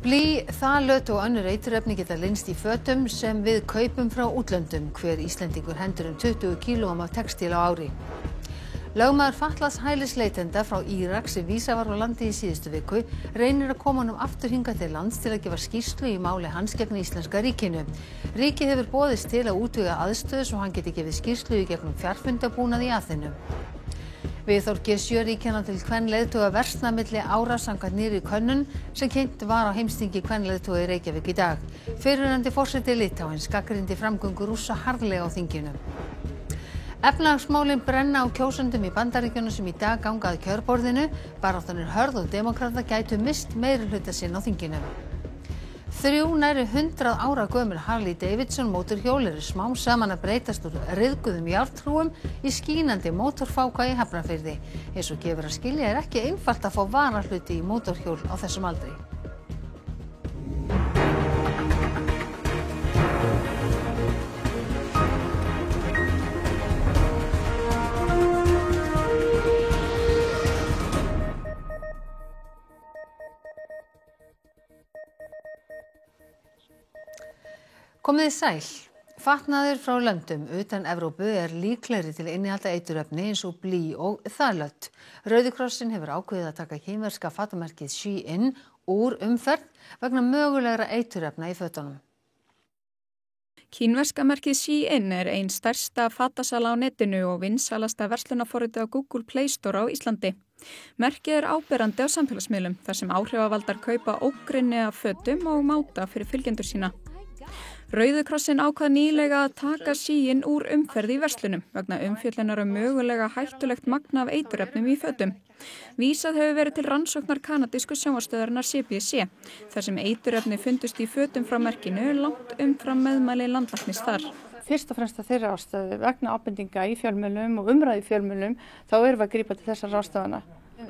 Blý, þalöt og önnur eiturefni geta leynst í fötum sem við kaupum frá útlöndum. Hver Íslendingur hendur 20 kílóum af textíl á ári. Lögmaður fatlaðs hælisleitenda frá Írak sem vísað var úr landi í síðustu viku reynir að koma honum aftur hingað til lands til að gefa skýrslu í máli hans gegn íslenska ríkinu. Ríkið hefur boðist til að útvega aðstöðu svo hann geti gefið skýrslu í gegnum fjarfundabúnað í Aþenu. Viðhorf G7 ríkjanna til kvenleiðtoga versna milli ára samkvæmt nýrri könnun sem kynnt var á heimsþingi kvenleiðtoga í Reykjavík í dag. Fyrrverandi forseti Litáens gagnrýndi framgöngu Rússa harðlega á þinginu. Efnahagsmálin brenna á kjósendum í Bandaríkjunum sem í dag ganga að kjörborðinu. Baráttan er hörð og demókratar gætu misst meirihluta sinn á þinginu. 3 nærri 100 ára gömul Harley Davidson mótorhjól eru smám saman að breytast úr ryðguðum járnhrúgum í skínandi mótorfáka í Hafnarfirði. Eins og gefur að skilja er ekki einfalt að fá varahluti í mótorhjól á þessum aldri. Komiði sæl. Fatnaður frá löndum utan Evrópu er líklegri til að innihalda eiturefni eins og blý og þalöt. Rauði krossinn hefur ákveðið að taka kínverska fatamerkið Shein úr umferð vegna mögulegra eiturefna í fötunum. Kínverska merkið Shein er ein stærsta fatasala á netinu og vinsælasta verslunarforritið á Google Play Store á Íslandi. Merkið er áberandi á samfélagsmiðlum þar sem áhrifavaldar kaupa ógrynni af fötum og máta fyrir fylgjendur sína. Rauði krossinn ákvað nýlega að taka Shein úr umferð í verslunum vegna umfjöllunar mögulega hættulegt magn af eiturefnum í fötum. Vísað hefur verið til rannsóknar kanadísku sjónvarpsstöðvarinnar CBC þar sem eiturefni fundust í fötum frá merkinu langt umfram meðmæli landlæknis þar. Fyrst og fremst að þeirra ástæðu vegna ábendinga í fjölmiðlum og umræðu í fjölmiðlum þá erum við að grípa til þessar ráðstafana.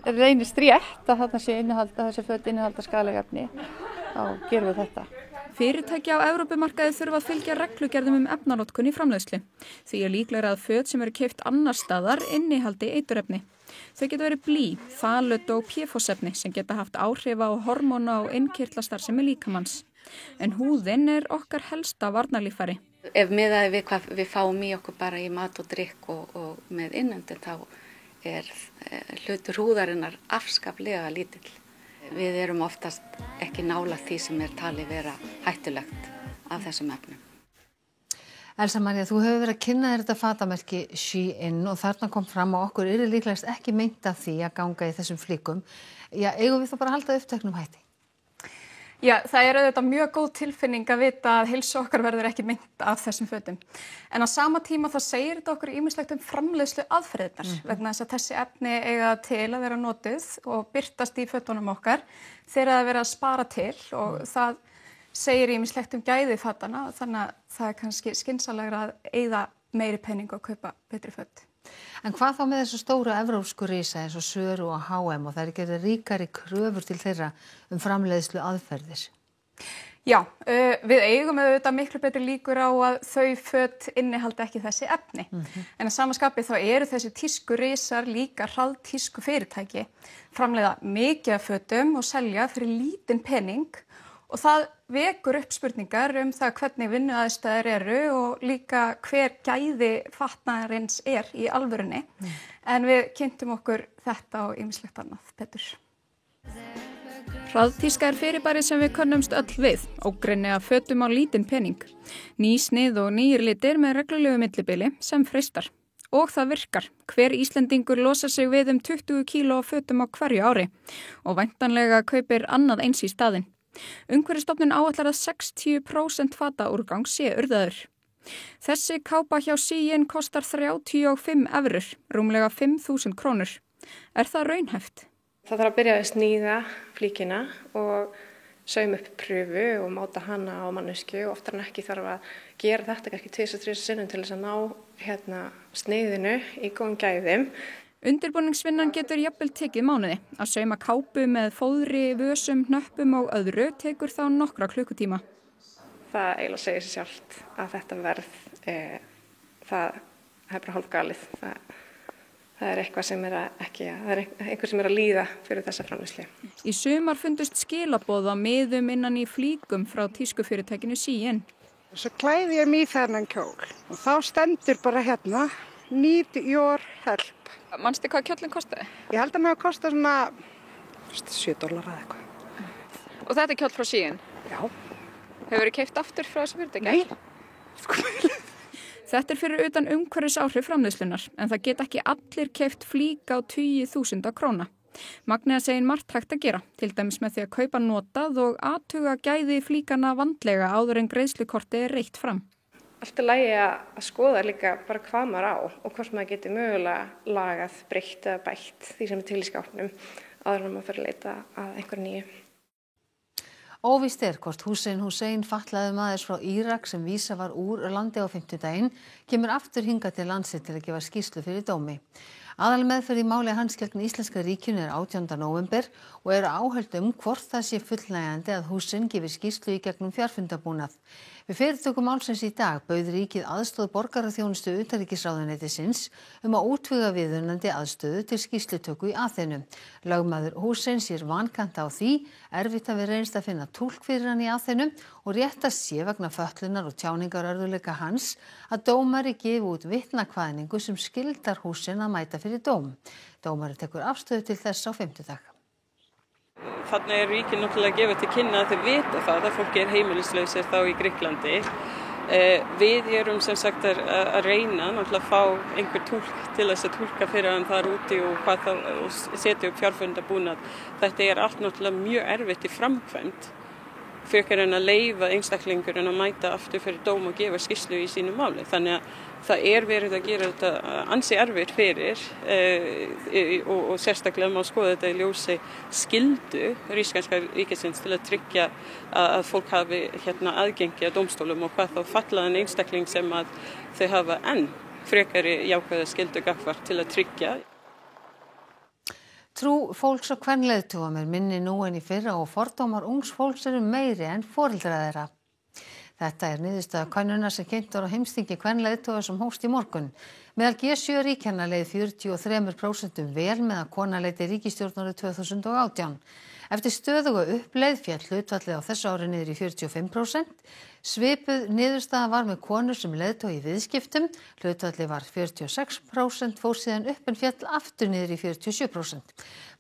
Reynist rétt að þarna sé þessi föt innihalda skaðleg efni, þá gerum við þetta. Fyrirtæki á Evrópumarkaði þurfa að fylgja reglugerðum efnanotkun í framleiðslu. Því er líklegra að föt sem eru keypt annars staðar innihaldi eiturefni. Þau geta verið blý, þalöt og PFOS-efni sem geta haft áhrif á hormóna og innkirtlastarfsemi líkamans. En húðin er okkar helsta varnarlíffæri. Ef miðað við hvað við fáum í okkur bara í mat og drykk og með innöndun þá er hlutur húðarinnar afskaplega lítill. Við erum oftast ekki nálægt því sem er talið vera hættulegt af þessum efnum. Elsa María, þú hefur verið að kynna þér þetta fatamerki Shein og þarna kom fram að okkur eru líklegast ekki meint af því að ganga í þessum flíkum. Já, eigum við þá bara að halda uppteknum hætti? Já, það er auðvitað mjög góð tilfinning að vita að heilsu okkar verður ekki meint af þessum fötum. En á sama tíma þá segir þetta okkur ýmislegt framleiðslu aðferðirnar vegna þess að þessi efni eiga til að vera notuð og birtast í fötunum okkar þegar það er verið að spara til og það segir ýmislegt gæði fatana þannig að það er kannski skynsamlegra að eyða meiri pening og kaupa betri föt. En hvað þá með þessu stóru evrópsku risa eins og Söru og H&M og það er gerðir ríkari kröfur til þeirra framleiðslu aðferðir? Já, við eigum auðvitað miklu betri líkur á að þau föt innihaldi ekki þessi efni. En að sama skapi þá eru þessi tískurisar líka hraðtísku fyrirtæki framleiða mikið af fötum og selja fyrir lítinn pening og það vekur upp spurningar það hvernig vinnuaðstæður eru og líka hver gæði fatnaðarins er í alvörunni. En við kynntum okkur þetta og ýmislegt annað betur. Hraðtíska er fyrirbæri sem við könnumst öll við, ógrynni af fötum á lítinn pening. Ný snið og nýir litir með reglulegu millibili sem freistar. Og það virkar. Hver Íslendingur losar sig við 20 kíló af fötum á hverju ári og væntanlega kaupir annað eins í staðinn. Umhverfisstofnun áætlar að 60% fataúrgangs sé urðaður. Þessi kápa hjá Shein kostar 35 evrur, rúmlega 5.000 krónur. Er það raunhæft? Það þarf að byrja að sníða flíkina og sauma upp pröfu og máta hana á manneskju og oftar en ekki þarf að gera þetta kannski 2-3 sinnum til þess að ná sniðinu í góðum gæðum. Undirbúningsvinnan getur jafnvel tekið mánuði. Að sauma kápu með fóðri, vösum, hnöppum og öðru tekur þá nokkra klukkutíma. Það eiginlega segir sig sjálft að þetta verð, það er bara hálf galið. það er eitthvað sem það er einhver sem að líða fyrir þessa framleiðslu. Í sumar fundust skilaboð á miðum innan í flíkum frá tískufyrirtækinu Shein. Svo klæði ég mig í þennan kjól og þá stendur bara hérna Need your help. Manstu hvað kjólinn kostaði? Ég held að hann hafi kostað svona $7 eða eitthvað. Og þetta er kjóll frá Shein? Já. Hefur verið keypt aftur frá þessu fyrirtæki? Nei. Þetta er fyrir utan umhverfisáhrif framleiðslunar, en það geta ekki allir keypt flík á 20.000 króna. Magnea segir margt hægt að gera, til dæmis með því að kaupa notað og athuga gæði flíkana vandlega áður en greiðslukorti er reitt fram. Allt er lagi að skoða líka bara hvað maður á og hvort maður getur mögulega lagað, breytt eða bætt því sem er til í skápnum áður en maður fyrir að leita að einhverju nýju. Óvíst er hvort Hussein Hussein fatlaði maður frá Írak sem vísa var úr landi á 50 daginn kemur aftur hingað til landsins til að gefa skýrslu fyrir dómi. Aðalmeðferð í máli hans gegn íslenska ríkinu er 18. nóvember og eru áhöld hvort það sé fullnægjandi að Hussein gefi skýrslu í gegnum fjarfundabúnað. Við fyrirtöku málsins í dag bauð ríkið aðstoð borgaraþjónustu utanríkisráðuneytisins að útvíga viðunandi aðstöðu til skýrslutöku í Aþenu. Lögmaður Hussein sér vankanta á því, erfitt hafi reynst að finna túlk fyrir hann í Aþenu og réttast sé vegna fötlunar og tjáningarörðuleika hans að dómari gefi út vitnakvæðningu sem skyldar Hussein að mæta fyrir dóm. Dómari tekur afstöðu til þess á 5. Þarna er ríkið náttúrulega að gefa til kynna að þau vita það að fólki er heimilislausir þá í Grikklandi. Við erum sem sagt að reyna náttúrulega að fá einhver túlk til þess að túlka fyrir hann þar úti og setja upp fjarfundabúnað. Þetta er allt náttúrulega mjög erfitt í framkvæmd. Frekar en að leyfa einstaklingur en að mæta aftur fyrir dóm og gefa skýrslu í sínu máli. Þannig að það er verið að gera þetta ansi erfitt fyrir og sérstaklega má skoða þetta í ljósi skyldu íslenska ríkisins til að tryggja að fólk hafi aðgengi að dómstólum og hvað þá fatlaðan einstakling sem að þau hafa enn frekari jákvæða skyldu gagnvart til að tryggja. Trú fólks og kvenleiðtogum er minni nú en í fyrra og fordómar ungs fólks eru meiri en foreldra þeirra. Þetta er niðurstaða könnunar sem kynnt var á heimsþingi kvenleiðtoga sem hófst í morgun. Meðal G7 ríkjanna leið 43% vel með að kona leiti ríkisstjórn árið 2018. Eftir stöðuga uppleið féll hlutfallið á þessu ári niður í 45%. Svipuð niðurstaða var með konur sem leiðtogi í viðskiptum. Hlutfallið var 46%, fór síðan upp en féll aftur niður í 47%.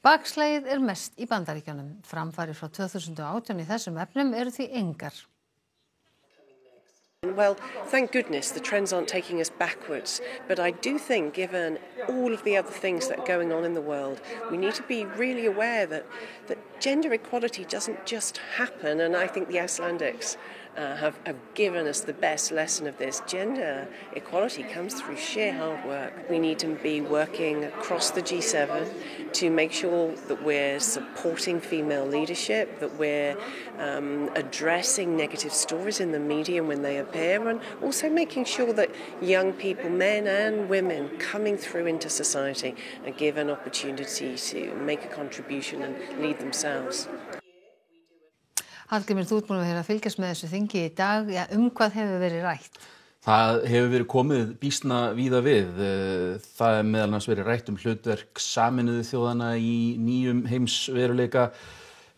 Bakslagið er mest í Bandaríkjunum. Framfarir frá 2018 í þessum efnum eru því engar. Well, thank goodness the trends aren't taking us backwards, but I do think given all of the other things that are going on in the world, we need to be really aware that gender equality doesn't just happen, and I think the Icelandics have given us the best lesson of this. Gender equality comes through sheer hard work. We need to be working across the G7 to make sure that we're supporting female leadership, that we're addressing negative stories in the media when they appear, and also making sure that young people, men and women, coming through into society are given opportunity to make a contribution and lead themselves. Hallgrímur, þú ert búin að fylgjast með þessu þingi í dag. Hvað hefur verið rætt? Það hefur verið komið býsna víða við. Það er meðal annars verið rætt hlutverk Sameinuðu þjóðanna í nýjum heimsveruleika,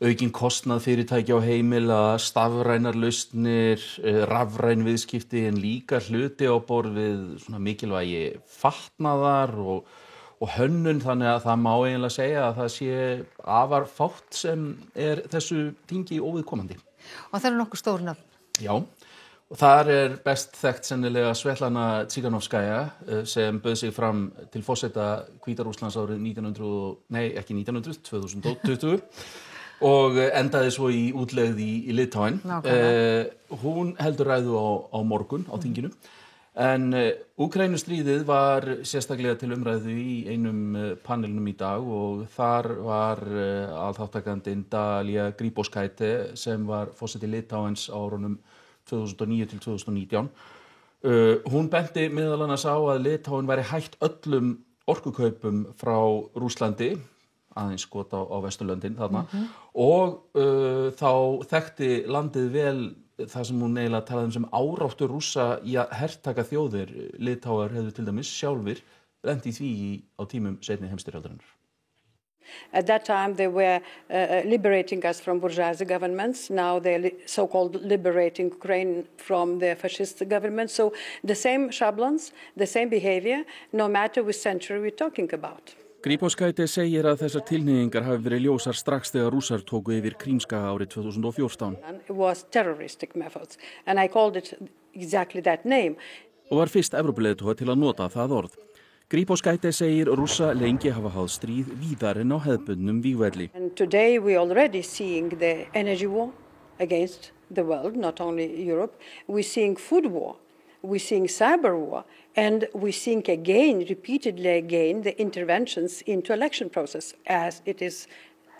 aukin kostnað fyrirtækja á heimila, stafrænar lausnir, rafræn viðskipti en líka hluti á borð við svona mikilvægi fatnaðar og hönnun, þannig að það má eiginlega segja að það sé afar fátt sem er þessu þingi óviðkomandi. Og það eru nokkuð stór nöfn. Já, og þar er best þekkt sennilega Svetlana Tsíganovskaja sem bauð sig fram til forseta Hvíta-Rússlands árið 2020 og endaði svo í útlegð í Litáen. Hún heldur ræðu á morgun á þinginu. En Úkraínustríðið var sérstaklega til umræðu í einum panelinum í dag og þar var aðþáttakandinn Dalia Grybauskaite sem var forseti Litáens á árunum 2009 til 2019. Hún benti meðal annars á að Litáen væri hætt öllum orkukaupum frá Rússlandi, aðeins skot á Vesturlöndin þarna, og þá þekkti landið vel það sem hún eiginlega talaði sem áráttu Rússa í að hertaka þjóðir. Litáar hefðu til dæmis sjálfir lent í því á tímum seinni heimsstyrjaldarinnar. At that time, they were liberating us from bourgeoisie governments. Now they're so-called liberating Ukraine from the fascist government. So the same schablons, the same behavior, no matter which century we're talking about. Grybauskaite segir að þessar tilhneigingar hafi verið ljósar strax þegar Rússar tóku yfir Krímskaga árið 2014. It was terroristic methods, and I called it exactly that name. Og var fyrst Evrópuleiðtoga til að nota það orð. Grybauskaite segir Rússa lengi hafa háð stríð víðar en á hefðbundnum vígvelli. And today we're already seeing the energy war against the world, not only Europe. We're seeing food war. We're seeing cyber war, and we're seeing repeatedly again, the interventions into election process as it is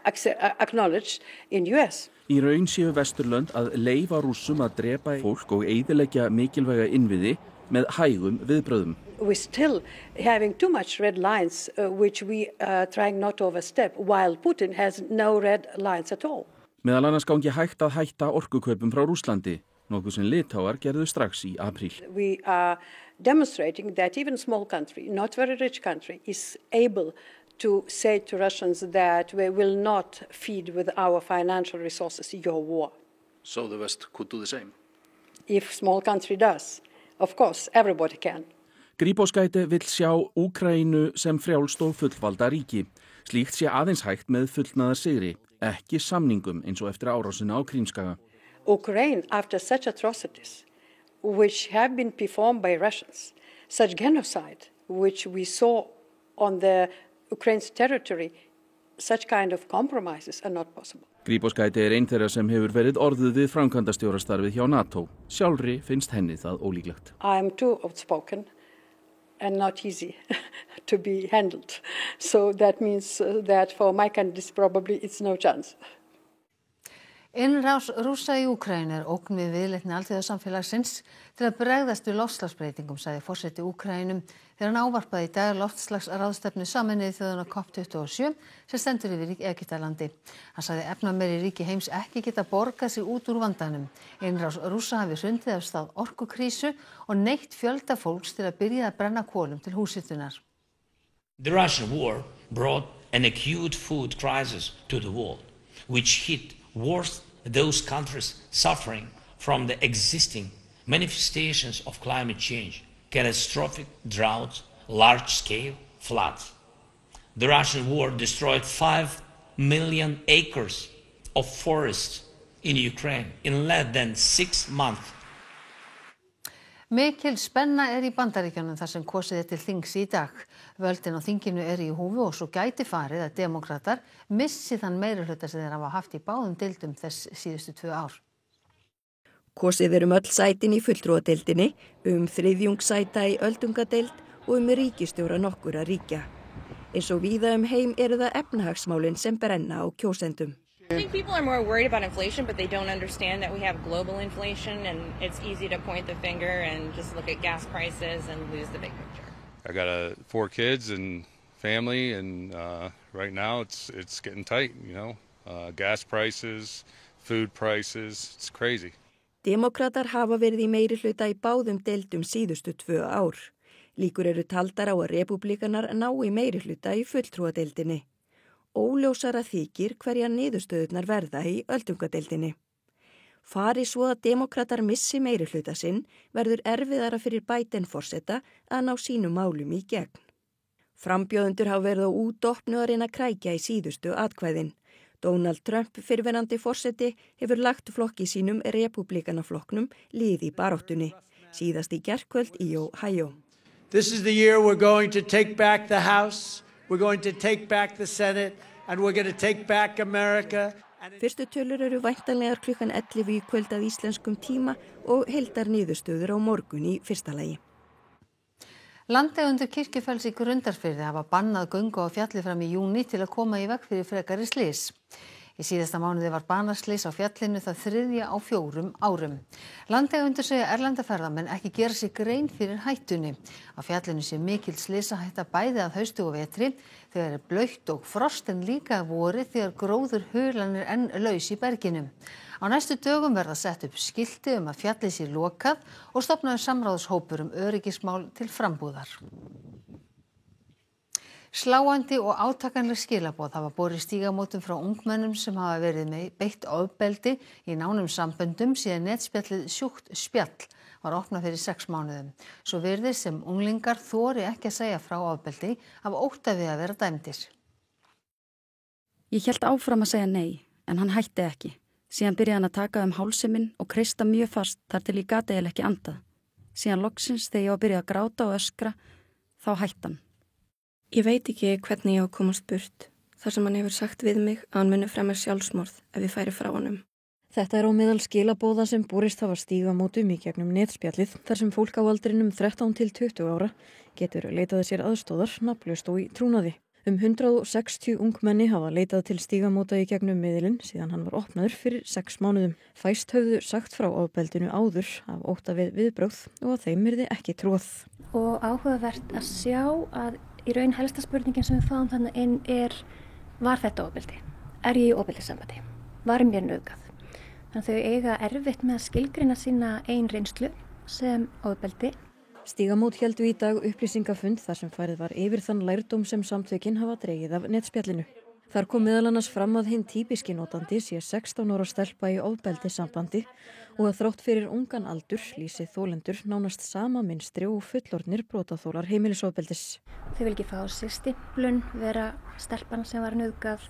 acknowledged in US. Í raun séu Vesturlönd að leyfa Rússum að drepa fólk og eyðileggja mikilvæga innviði með hægum viðbrögðum. We're still having too much red lines, which we are trying not to overstep, while Putin has no red lines at all. Meðal annars gangi hægt að hætta orkukaupum frá Rússlandi, nokkuð sem Litháar gerðu strax í apríl. We are demonstrating that even a small country, not very rich country, is able to say to Russians that we will not feed with our financial resources your war. So the West could do the same? If small country does, of course, everybody can. Grybauskaite vill sjá Úkraínu sem frjálst og fullvalda ríki. Slíkt sé aðeins hægt með fullnaðar sigri, ekki samningum eins og eftir árásina á Krímskaga. Ukraine, after such atrocities, which have been performed by Russians, such genocide, which we saw on the Ukraine's territory, such kind of compromises are not possible. Grybauskaite einn þeirra sem hefur verið orðuð við framkvæmdastjórastarfið hjá NATO. Sjálfri finnst henni það ólíklegt. I am too outspoken and not easy to be handled. So that means that for my candidates probably it's no chance. Innrás Rússa í Úkraínu er ógn við viðleitni alþjóðasamfélagsins til að bregðast við loftslagsbreytingum, sagði forseti Úkraínu þegar hann ávarpaði í dag loftslagsráðstefnu Sameinuðu þjóðanna COP27 sem stendur yfir í Egyptalandi. Hann sagði efnameiri ríki heims ekki geta borgað sig út úr vandanum. Innrás Rússa hafi hrundið af stað orkukrísu og neytt fjölda fólks til að byrja að brenna kolum til húshitunar. The Russian war brought an acute food crisis to the world, which hit worse those countries suffering from the existing manifestations of climate change, catastrophic droughts, large-scale floods. The Russian war destroyed 5 million acres of forests in Ukraine in less than 6 months. Mikil spenna í Bandaríkjunum þar sem kosið til þings í dag. Völdin á þinginu í húfi og svo gæti farið að demókratar missi þann meirihluta sem þeir hafa haft í báðum deildum þess síðustu 2 ár. Kosið öll sætin í fulltrúadeildinni, þriðjung sæta í öldungadeild og ríkisstjóra nokkurra ríkja. Eins og víða heim eru það efnahagsmálin sem brenna á kjósendum. I think people are more worried about inflation, but they don't understand that we have global inflation, and it's easy to point the finger and just look at gas prices and lose the big picture. I got 4 kids and family, and right now it's getting tight, you know. Gas prices, food prices, it's crazy. Demókratar hafa verið í meirihluta í báðum deildum síðustu 2 ár. Líkur eru taldar á að repúblikanar ná í meirihluta í fulltrúadeildinni. Óljósara þykir hverja niðurstöðurnar verða í öldungadeildinni. Fari svo að demókratar missi meirihluta sinn verður erfiðara fyrir Biden forseta að ná sínum málum í gegn. Frambjóðendur hafa verið á útopnu að reyna að krækja í síðustu atkvæðin. Donald Trump, fyrrverandi forseti, hefur lagt flokki sínum repúblikanaflokknum lið í baráttunni, síðast í gærkvöld í Ohio. This is the year we're going to take back the House. We're going to take back the Senate, and we're going to take back America. Fyrstu tölur eru væntanlegar klukkan 11 í kvöld að íslenskum tíma og heildar niðurstöður á morgun í fyrsta lagi. Landeigendur Kirkjufells í Grundarfirði hafa bannað göngu á fjalli fram í júní til að koma í veg fyrir frekari slys. Í síðasta mánuði var banaslys á fjallinu það 3. á 4 árum. Landeigendur segja erlenda ferðamenn ekki gera sig grein fyrir hættunni. Á fjallinu sé mikil slysahætta bæði að hausti og vetri þegar blautt og frost en líka að vori þegar gróður hulan enn laus í berginu. Á næstu dögum verða sett upp skilti að fjallið sé lokað og stofnaður samráðshópur öryggismál til frambúðar. Sláandi og átakanleg skilaboð hafa borið Stígamótum frá ungmennum sem hafa verið með beitt ofbeldi í nánum samböndum síðan netspjallið Sjúkt spjall var opnað fyrir 6 mánuðum. Svo virðist sem unglingar þori ekki að segja frá ofbeldi af ótta við að vera dæmdir. Ég hélt áfram að segja nei, en hann hætti ekki. Síðan byrjaði hann að taka hálsi minn og kreista mjög fast þar til ég gat eiginlega ekki andað. Síðan loksins þegar ég var að byrja að gráta og öskra, þá hætti hann. Ég veit ekki hvernig ég á að komast burt, þar sem hann hefur sagt við mig að hann muni fremja sjálfsmorð ef ég færi frá honum. Þetta á meðal skilabóða sem borist hafa Stígamótum í gegnum netspjallið, þar sem fólk á aldrinum 13 til 20 ára getur leitað sér aðstóðar, nafnlaust og í trúnaði. 160 ungmenni hafa leitað til Stígamóta í gegnum miðilinn síðan hann var opnaður fyrir 6 mánuðum. Fæst höfðu sagt frá ofbeldinu áður af ótta við viðbrögð og að þeim yrði ekki trúað. Og áhugavert að sjá að í raun helsta spurningin sem við fáum þannig inn var þetta ofbeldi? Er ég í ofbeldissambandi? Var mér nauðgað? Þannig þau eiga erfitt með að skilgreina sína eigin reynslu sem ofbeldi. Stígamót héldu í dag upplýsingafund þar sem farið var yfir þann lærdóm sem samtökin hafa dregið af netspjallinu. Þar kom meðal annars fram að hinn típiski notandi sé 16 ára stelpa í ofbeldissambandi og að þrátt fyrir ungan aldur lýsi þolendur nánast sama mynstri og fullorðnir brotaþolar heimilisofbeldis. Þau vil ekki fá sér stimplun, vera stelpan sem var nauðgað,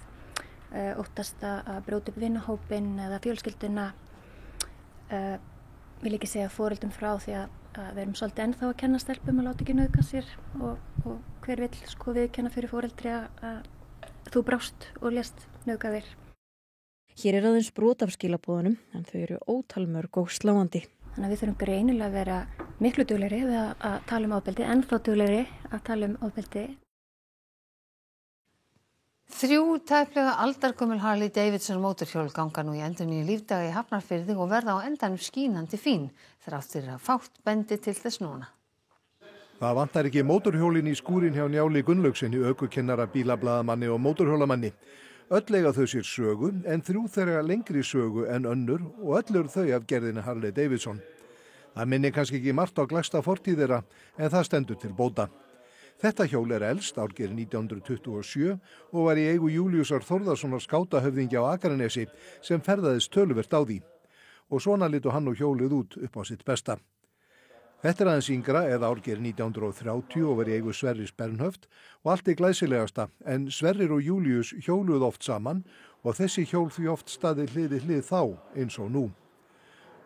óttast að brjóta upp vinahópinn eða fjölskylduna, vil ekki segja foreldrum frá því að við erum svolítið ennþá að kenna stelpum að láta ekki nauðga sér og hver vill viðkenna fyrir foreldri að þú brást og lést nauðga þér. Hér aðeins brot af skilaboðunum en þau eru ótalmörg og sláandi. Þannig að við þurfum greinilega að vera miklu duglegri við að tala um ofbeldi, ennþá duglegri að tala um ofbeldi. 3 tæplega aldargömul Harley Davidson mótorhjól ganga nú í endurnýjun lífdaga í Hafnarfirði og verða á endanum skínandi fín þrátt fyrir að fátt bendi til þess núna. Það vantar ekki mótorhjólin í skúrin hjá Njáli Gunnlaugsinni, ökukennara, bílablaðamanni og mótorhjólamanni. Öll eiga þau sér sögu en 3 þeirra lengri sögu en önnur og öll eru þau af gerðinni Harley Davidson. Það minni kannski ekki margt á glæsta fortíð þeirra en það stendur til bóta. Þetta hjól elst árgerð 1927 og var í eigu Júlíusar Þórðarssonar skátahöfðingja á Akranesi sem ferðaðist töluvert á því. Og svona litu hann og hjólið út upp á sitt besta. Þetta aðeins yngra eða árgerð 1930 og var í eigu Sverris Bernhöft og allt glæsilegasta en Sverrir og Júlíus hjóluð oft saman og þessi hjól því oft staði hlið við hlið þá eins og nú.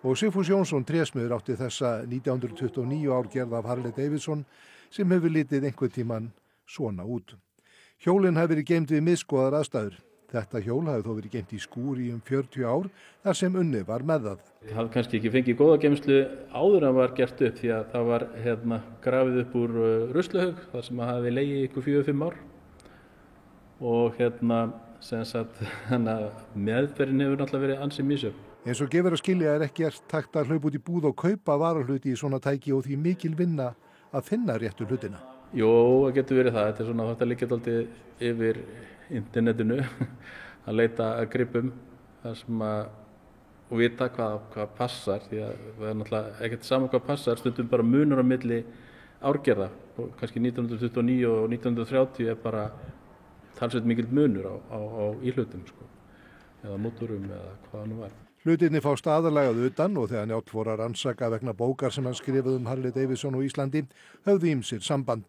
Og Sigfús Jónsson trésmiður átti þessa 1929 árgerð af Harley Davidson sem hefur litið einhvern tímann svona út. Hjólinn hafi verið geymt við misgóðar aðstæður. Þetta hjól hafi þó verið geymt í skúr í 40 ár þar sem unnið var með það. Það hafði kannski ekki fengið góða geymslu áður en var gert upp því að það var grafið upp úr ruslahaug þar sem hafi legið ykkur 4-5 ár og sem sagt meðferðin hefur náttúrulega verið ansi misjöfn. Eins og gefur að skilja ekki hægt að hlaupa út í búð og kaupa varahluti í svona tæki og því mikil vinna að finna réttu hlutina. Jó, það getur verið það. Þetta svona þetta liggja dálítið yfir internetinu að leita að gripum þar sem og vita hvað passar því að það er náttúrulega ekkert saman hvað passar, stundum bara munur á milli árgerða. Kannski 1929 og 1930 bara talsveit mikill munur á íhlutum eða mótorum eða hvað nú var. Hlutirnir fá staðarlegað utan og þegar Njáll fór að rannsaka vegna bókar sem hann skrifaði Harley Davidson á Íslandi höfðu ýmsir samband.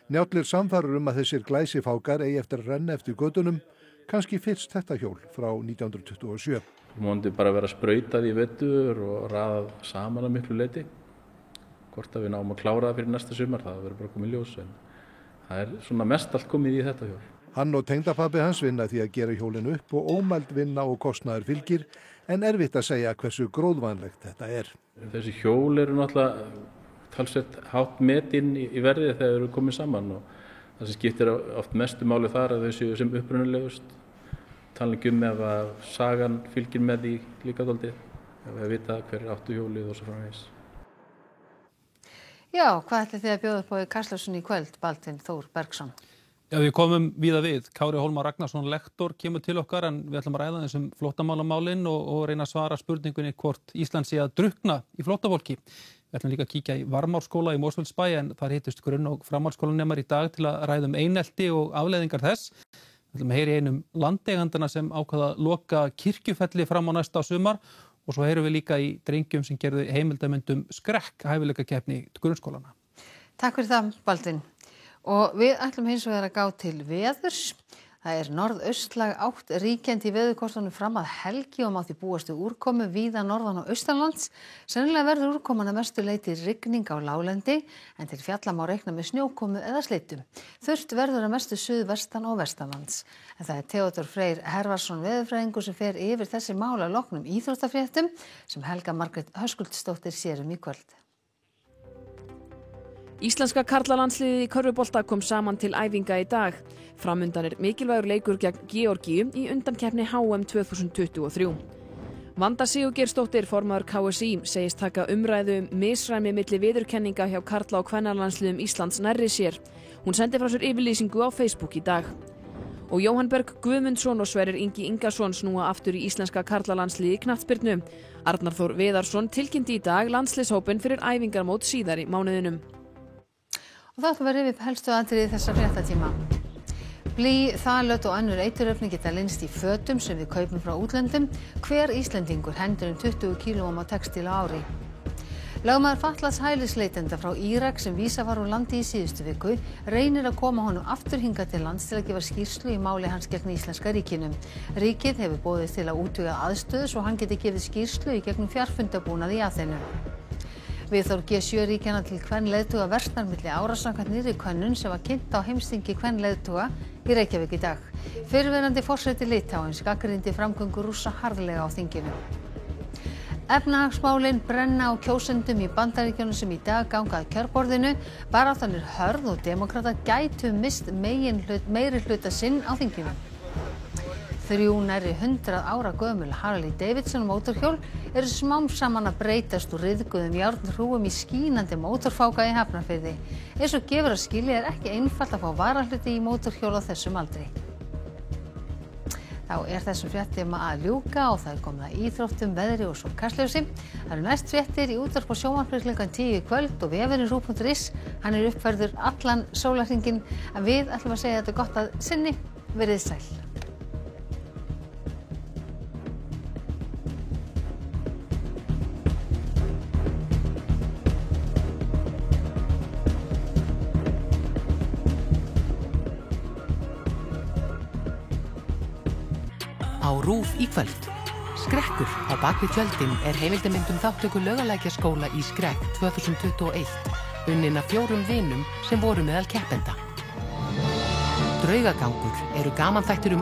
Njáll samfærður að þessir glæsifákar eigi eftir að renna eftir götunum, kannski fyrst þetta hjól frá 1927. Móndi bara vera sprautað í vetur og raðað saman að miklu leyti. Hvort að við náum að klára það fyrir næsta sumar, það verður bara komið ljós en það er svona mest allt komið í þetta hjól. Hann og tengdapabbi hans vinna því að gera hjólinu upp og ómæld vinna og kostnaður fylgir en erfitt að segja hversu gróðvænlegt þetta er. Þessi hjól eru náttúrulega talsvert hátt metin í verði þegar þau eru komið saman og það sem skiptir oft mestu máli þar að þau séu sem upprunalegust. Talningum ef að sagan fylgir með því líka dálítið, ef við vita hver áttu hjólið og svo framvegis. Já, hvað ætlið þið að bjóða upp á í Kastljósinu í kvöld, Baldvin Þór Bergsson? Já, við komum víða við. Kári Hólmar Ragnarsson, lektor, kemur til okkar en við ætlum að ræða þessum flóttamálamálin og reyna að svara spurningunni hvort Ísland sé að drukkna í flóttafólki. Við ætlum líka að kíkja í Varmárskóla í Mosfellsbæ en þar hittust grunn- og framhaldsskólanemar í dag til að ræða einelti og afleiðingar þess. Við ætlum að heyra í einum landeigandana sem ákvað að loka Kirkjufelli fram á næsta sumar og svo heyrum við líka í drengjum sem gerðu heimildamyndum skrekk hæfileikakeppni grunnskólana. Takk fyrir það, Baldvin. Og við ætlum hins vegar að gá til veðurs. Það norðaustlæg átt ríkjandi í veðurkortunum fram að helgi og má því búast við úrkomu víða norðan og austanlands. Sennilega verður úrkoman að mestu leyti rigning á láglendi en til fjalla má reikna með snjókomu eða slitum. Þurrt verður að mestu suðvestan og vestanlands. En það Theodór Freyr Hervarsson veðurfræðingur sem fer yfir þessi mál að loknum íþróttafréttum sem Helga Margrét Höskuldsdóttir sér í kvöld. Íslenska karlalandsliðið í körfubolta kom saman til æfinga í dag. Framundan mikilvægur leikur gegn Georgíu í undankeppni HM 2023. Vanda Sigurgeirsdóttir, formaður KSÍ, segist taka umræðu misræmi milli viðurkenninga hjá karla- og kvennalandsliðum Íslands nærri sér. Hún sendi frá sér yfirlýsingu á Facebook í dag. Og Jóhann Berg Guðmundsson og Sverrir Ingi Ingason snúa aftur í íslenska karlalandsliði í knattspyrnu. Arnar Þór Viðarsson tilkynnti í dag landsliðshópinn fyrir æfingarmót síðar í mánuðinum. Og þá ætlum við að rifja upp helstu atriði þessa fréttatíma. Blý, þalöt og önnur eiturefni geta leynst í fötum sem við kaupum frá útlöndum. Hver Íslendingur hendur 20 kílóum á textíl á ári. Lögmaður fatlaðs hælisleitenda frá Írak sem vísað var úr landi í síðustu viku reynir að koma honum aftur hingað til lands til að gefa skýrslu í máli hans gegn íslenska ríkinu. Ríkið hefur boðið til að útveга aðstöðu svo hann geti gefið skýrslu í gegnum fjarfundabúnað í Aþenu. Viðhorf G7 ríkjanna til kvenleiðtoga versnar milli ára samkvæmt nýrri könnun sem var kynnt á heimsþingi kvenleiðtoga í Reykjavík í dag. Fyrrverandi forseti Litáens gagnrýndi framgöngu Rússa harðlega á þinginu. Efnahagsmálin brenna á kjósendum í Bandaríkjunum sem í dag ganga að kjörborðinu. Baráttan hörð og demókratar gætu mist meirihluta sinn á þinginu. 3 nærri 100 ára gömul Harley Davidson mótorhjól eru smám saman að breytast úr ryðguðum járnhrúgum í skínandi mótorfáka í Hafnarfirði. Eins og gefur að skilja ekki einfalt að fá varahluti í mótorhjól á þessum aldri. Þá þessum fréttum að ljúka og það komið að íþróttum, veðri og svo kastljósi. Það eru næst fréttir í útvarp og sjónvarpi klukkan 10 í kvöld og vefurinn RÚV.is. Hann uppfærður allan sólarhringinn. En við ætlum að segja þetta gott að sinni. Verið sæl. Á RÚV í kvöld. Skrekkur á bakvið tjöldin heimildamynd þátttöku Laugalækjarskóla í Skrekk 2021, unnin af 4 vinum sem voru meðal keppenda. Draugagangur eru gamanþættir